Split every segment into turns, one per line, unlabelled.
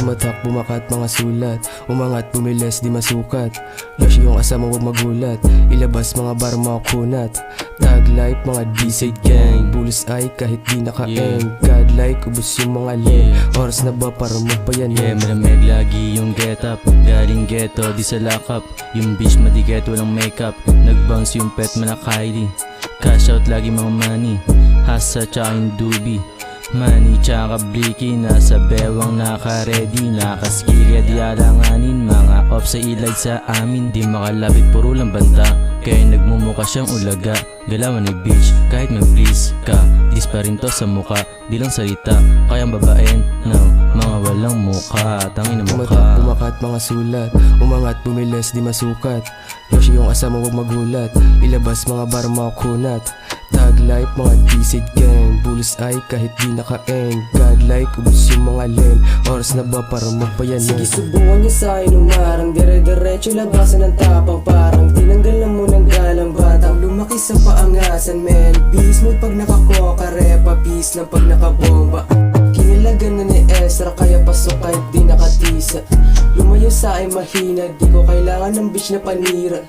Tumatak, bumakat, mga sulat. Umangat, bumiles, di masukat. Yoshi yung asama, huwag magulat. Ilabas, mga bar, mga kunat. Tag life, mga D-side gang. Bulos ay kahit di naka-eng. Godlike, ubos yung mga lane. Oras na ba para magpayanin?
Malamig lagi yung get up. Galing ghetto, di sa lakap. Yung bitch madiget, walang makeup. Nag-bounce yung pet, Kylie. Cash out lagi mga money. Hasa tsaka yung doobie. Money tsaka bliki, nasa bewang naka-ready. Nakaskilya di alanganin, mga off sa ilay sa amin. Di makalapit, puro lang banta, kaya nagmumukha siyang ulaga. Galawan ni bitch, kahit may please ka. Dis pa rin to sa muka, di lang salita. Kayang babaen, no, mga walang muka. Tangin na
Tumatak,
mukha.
bumakat, mga sulat. Umangat, bumiles, di masukat. Yoshi yung asama, huwag magulat. Ilabas, mga bar, mga kunat. Tag life, mga D-side gang. Bulos ay kahit di naka-eng. Godlike, ubos yung mga lane. Oras na ba para magpayanin?
Sige, subukan niyo sa'kin umarang. Dire-diretso labasan ng tapang. Parang tinanggal na mo ng galang batang lumaki sa paangasan, man. Be smooth pag nakakoka, repa. Peace lang pag nakabomba. Kinilagan na ni Ezra, kaya pasok kahit di nakatisa. Lumayo sa'kin mahina, di ko kailangan ng bitch na panira.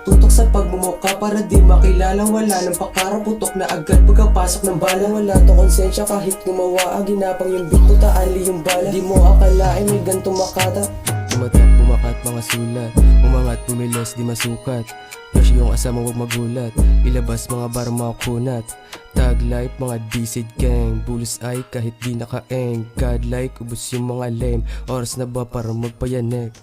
Tutok sa pagmumuka para di makilala. Wala ng pakara, putok na agad pagkapasok ng bala. Wala to konsensya kahit gumawa. Ginapang yung beat to, taali yung bala. Di mo akalain may ganto makata.
Tumatak, bumakat, mga sulat. Umangat, bumiles, di masukat. Yoshi yung asama, huwag magulat. Ilabas, mga bar, mga kunat. Tag life, mga D-side gang. Bulos ay kahit di naka-eng. Godlike, ubos yung mga lame. Oras na ba para magpayanig?